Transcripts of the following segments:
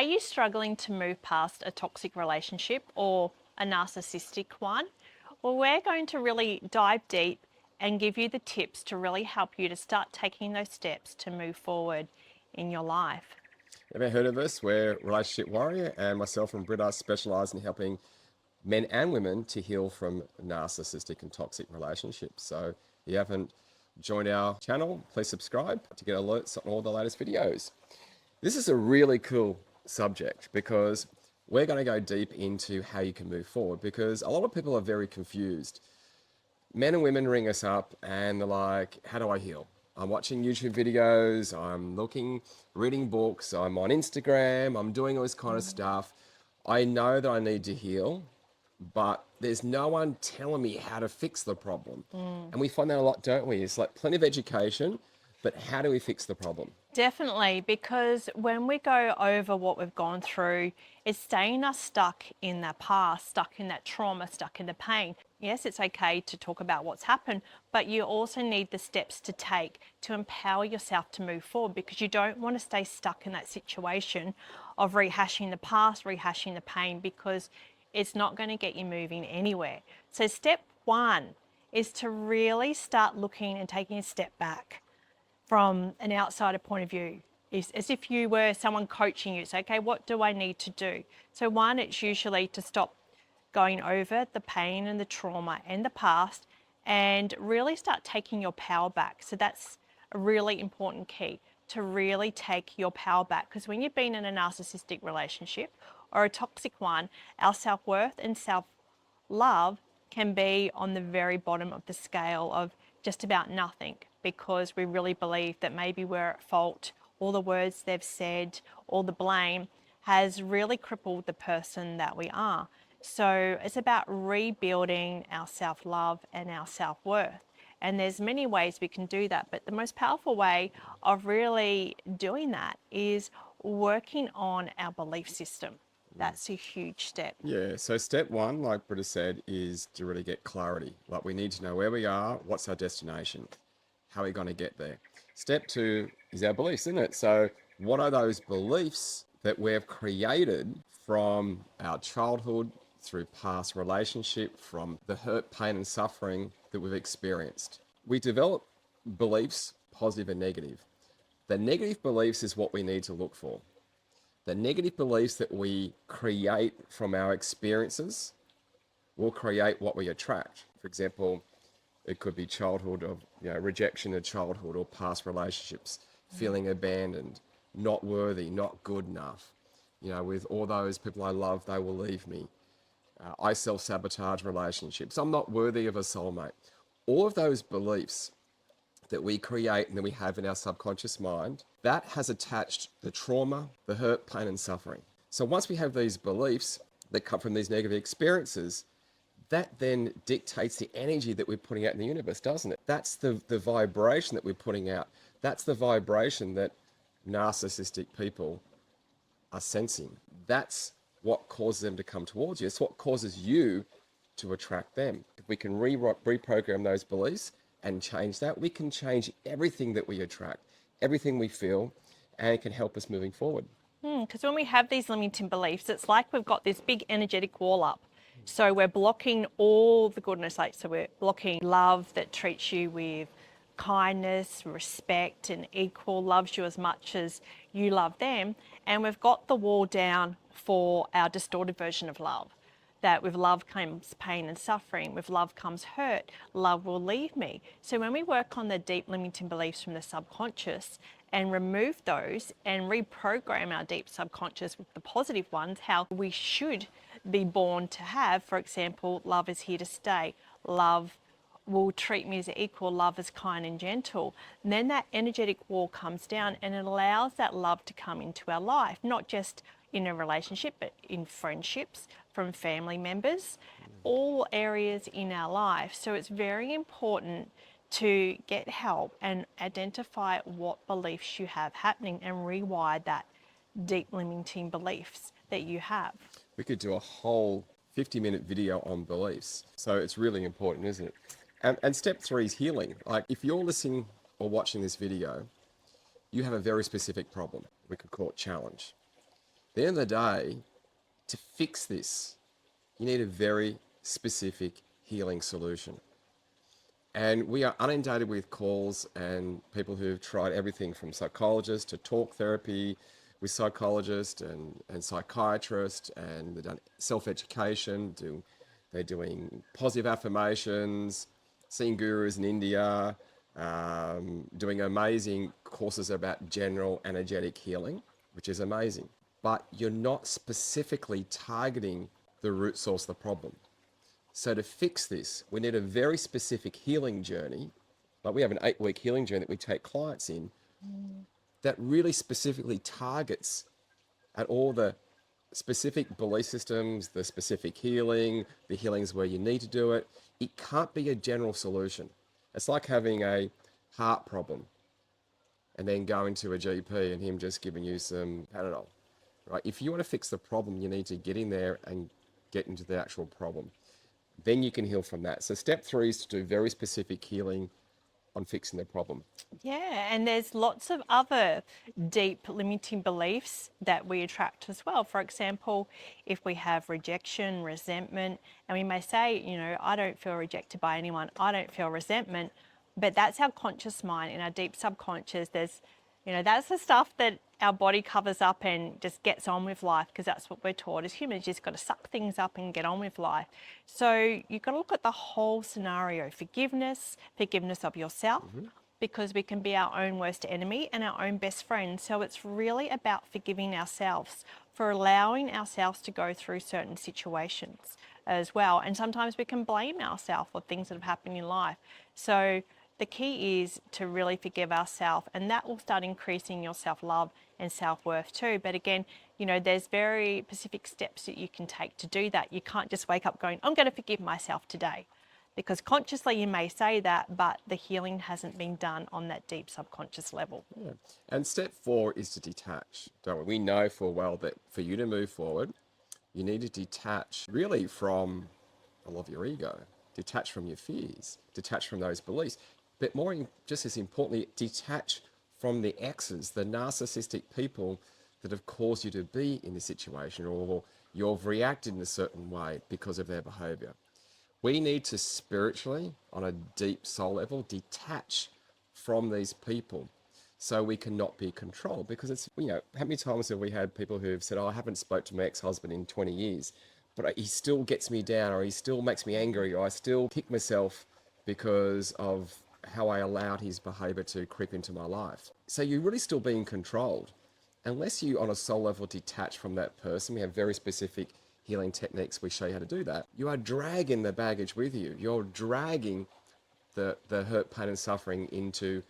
Are you struggling to move past a toxic relationship or a narcissistic one? Well, we're going to really dive deep and give you the tips to really help you to start taking those steps to move forward in your life. Ever heard of us? We're Relationship Warrior, and myself and Britta specialise in helping men and women to heal from narcissistic and toxic relationships. So if you haven't joined our channel, please subscribe to get alerts on all the latest videos. This is a really cool subject because we're going to go deep into how you can move forward, because a lot of people are very confused. Men and women ring us up and they're like, how do I heal? I'm watching YouTube videos, I'm reading books, I'm on Instagram, I'm doing all this kind of stuff. I know that I need to heal, but there's no one telling me how to fix the problem. And we find that a lot, don't we? It's like plenty of education, but how do we fix the problem? Definitely, because when we go over what we've gone through, it's staying us stuck in that past, stuck in that trauma, stuck in the pain. Yes, it's okay to talk about what's happened, but you also need the steps to take to empower yourself to move forward, because you don't want to stay stuck in that situation of rehashing the past, rehashing the pain, because it's not going to get you moving anywhere. So step one is to really start looking and taking a step back from an outsider point of view. Is as if you were someone coaching you. So, okay, what do I need to do? So one, it's usually to stop going over the pain and the trauma and the past and really start taking your power back. So that's a really important key, to really take your power back. Because when you've been in a narcissistic relationship or a toxic one, our self-worth and self-love can be on the very bottom of the scale of just about nothing, because we really believe that maybe we're at fault. All the words they've said, all the blame has really crippled the person that we are. So it's about rebuilding our self-love and our self-worth. And there's many ways we can do that, but the most powerful way of really doing that is working on our belief system. That's a huge step. Yeah, so step one, like Britta said, is to really get clarity. Like, we need to know where we are, what's our destination, how are we going to get there. Step two is our beliefs, isn't it? So what are those beliefs that we've created from our childhood, through past relationship, from the hurt, pain and suffering that we've experienced? We develop beliefs, positive and negative. The negative beliefs is what we need to look for. The negative beliefs that we create from our experiences will create what we attract. For example, it could be childhood of, rejection in childhood, or past relationships, feeling abandoned, not worthy, not good enough. With all those people I love, they will leave me. I self-sabotage relationships. I'm not worthy of a soulmate. All of those beliefs that we create and that we have in our subconscious mind, that has attached the trauma, the hurt, pain and suffering. So once we have these beliefs that come from these negative experiences, that then dictates the energy that we're putting out in the universe, doesn't it? That's the vibration that we're putting out. That's the vibration that narcissistic people are sensing. That's what causes them to come towards you. It's what causes you to attract them. If we can reprogram those beliefs and change that, we can change everything that we attract, everything we feel, and it can help us moving forward. Because when we have these limiting beliefs, it's like we've got this big energetic wall up. So we're blocking all the goodness, so we're blocking love that treats you with kindness, respect, and equal, loves you as much as you love them. And we've got the wall down for our distorted version of love. That with love comes pain and suffering, with love comes hurt, love will leave me. So when we work on the deep limiting beliefs from the subconscious and remove those and reprogram our deep subconscious with the positive ones, how we should be born to have, for example, love is here to stay, love will treat me as equal, love is kind and gentle, and then that energetic wall comes down and it allows that love to come into our life, not just in a relationship, but in friendships, from family members, all areas in our life. So it's very important to get help and identify what beliefs you have happening and rewire that deep limiting beliefs that you have. We could do a whole 50-minute video on beliefs. So it's really important, isn't it? And step three is healing. Like, if you're listening or watching this video, you have a very specific problem. We could call it challenge. the end of the day, to fix this, you need a very specific healing solution. And we are inundated with calls and people who've tried everything from psychologists to talk therapy with psychologists and psychiatrists, and they've done self-education, they're doing positive affirmations, seeing gurus in India, doing amazing courses about general energetic healing, which is amazing. But you're not specifically targeting the root source of the problem. So to fix this, we need a very specific healing journey. Like we have an 8-week healing journey that we take clients in that really specifically targets at all the specific belief systems, the specific healing, the healings where you need to do it. It can't be a general solution. It's like having a heart problem and then going to a GP and him just giving you some Panadol, right? If you want to fix the problem, you need to get in there and get into the actual problem. Then you can heal from that. So step 3 is to do very specific healing on fixing the problem. Yeah, and there's lots of other deep limiting beliefs that we attract as well. For example, if we have rejection, resentment, and we may say, you know, I don't feel rejected by anyone, I don't feel resentment, but that's our conscious mind. In our deep subconscious, there's, you know, that's the stuff that our body covers up and just gets on with life, because that's what we're taught as humans. You just got to suck things up and get on with life. So you've got to look at the whole scenario: forgiveness of yourself, because we can be our own worst enemy and our own best friend. So it's really about forgiving ourselves for allowing ourselves to go through certain situations as well. And sometimes we can blame ourselves for things that have happened in life. So the key is to really forgive ourselves, and that will start increasing your self-love and self-worth too. But again, you know, there's very specific steps that you can take to do that. You can't just wake up going, I'm going to forgive myself today, because consciously you may say that, but the healing hasn't been done on that deep subconscious level. Yeah. And step 4 is to detach. Don't we? We know full well that for you to move forward, you need to detach really from a lot of your ego, detach from your fears, detach from those beliefs. But just as importantly, detach from the exes, the narcissistic people that have caused you to be in this situation, or you've reacted in a certain way because of their behavior. We need to spiritually, on a deep soul level, detach from these people so we cannot be controlled. Because it's, you know, how many times have we had people who've said, oh, I haven't spoke to my ex-husband in 20 years, but he still gets me down, or he still makes me angry, or I still kick myself because of how I allowed his behavior to creep into my life. So you're really still being controlled. Unless you, on a soul level, detach from that person, we have very specific healing techniques we show you how to do that. You are dragging the baggage with you. You're dragging the hurt, pain, and suffering into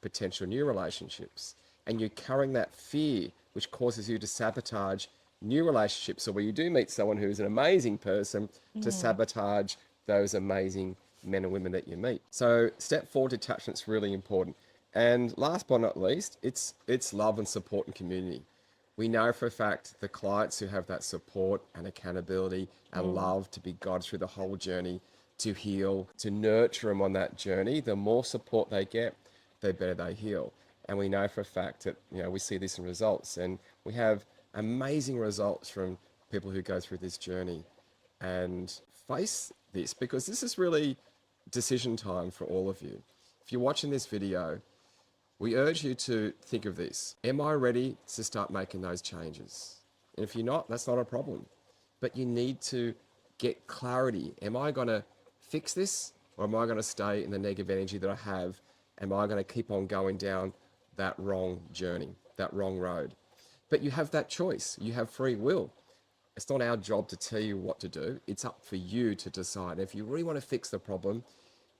potential new relationships. And you're carrying that fear, which causes you to sabotage new relationships. So where you do meet someone who's an amazing person, to sabotage those amazing men and women that you meet. So step 4, detachment's really important. And last but not least, it's love and support and community. We know for a fact the clients who have that support and accountability and love to be guided through the whole journey, to heal, to nurture them on that journey, the more support they get, the better they heal. And we know for a fact that, you know, we see this in results, and we have amazing results from people who go through this journey and face this, because this is really decision time for all of you. If you're watching this video, we urge you to think of this. Am I ready to start making those changes? And if you're not, that's not a problem. But you need to get clarity. Am I going to fix this, or am I going to stay in the negative energy that I have? Am I going to keep on going down that wrong journey, that wrong road? But you have that choice. You have free will. It's not our job to tell you what to do. It's up for you to decide. If you really want to fix the problem,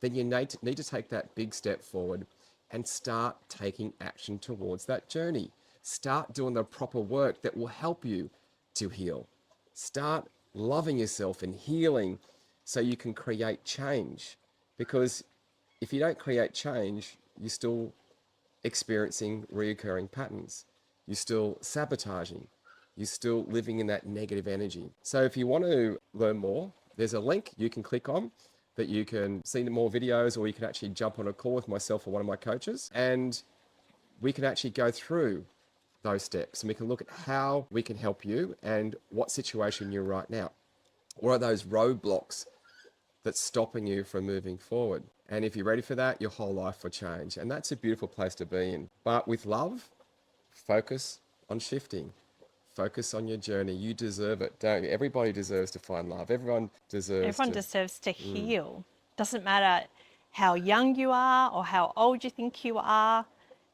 then you need to take that big step forward and start taking action towards that journey. Start doing the proper work that will help you to heal. Start loving yourself and healing so you can create change. Because if you don't create change, you're still experiencing reoccurring patterns. You're still sabotaging. You're still living in that negative energy. So if you want to learn more, there's a link you can click on that you can see more videos, or you can actually jump on a call with myself or one of my coaches, and we can actually go through those steps and we can look at how we can help you and what situation you're right now. What are those roadblocks that's stopping you from moving forward? And if you're ready for that, your whole life will change. And that's a beautiful place to be in. But with love, focus on shifting. Focus on your journey. You deserve it, don't you? Everybody deserves to find love. Everyone deserves Everyone to. deserves to heal. Doesn't matter how young you are or how old you think you are,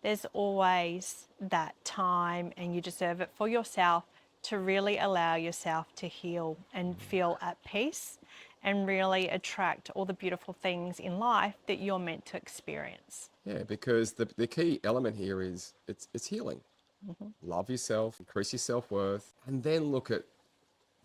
there's always that time, and you deserve it for yourself to really allow yourself to heal and feel at peace and really attract all the beautiful things in life that you're meant to experience. Yeah, because the key element here is it's healing. Love yourself, increase your self-worth, and then look at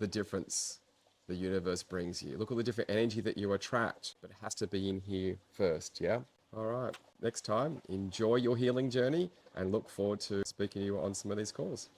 the difference the universe brings you. Look at the different energy that you attract, but it has to be in here first, yeah? All right. Next time, enjoy your healing journey and look forward to speaking to you on some of these calls.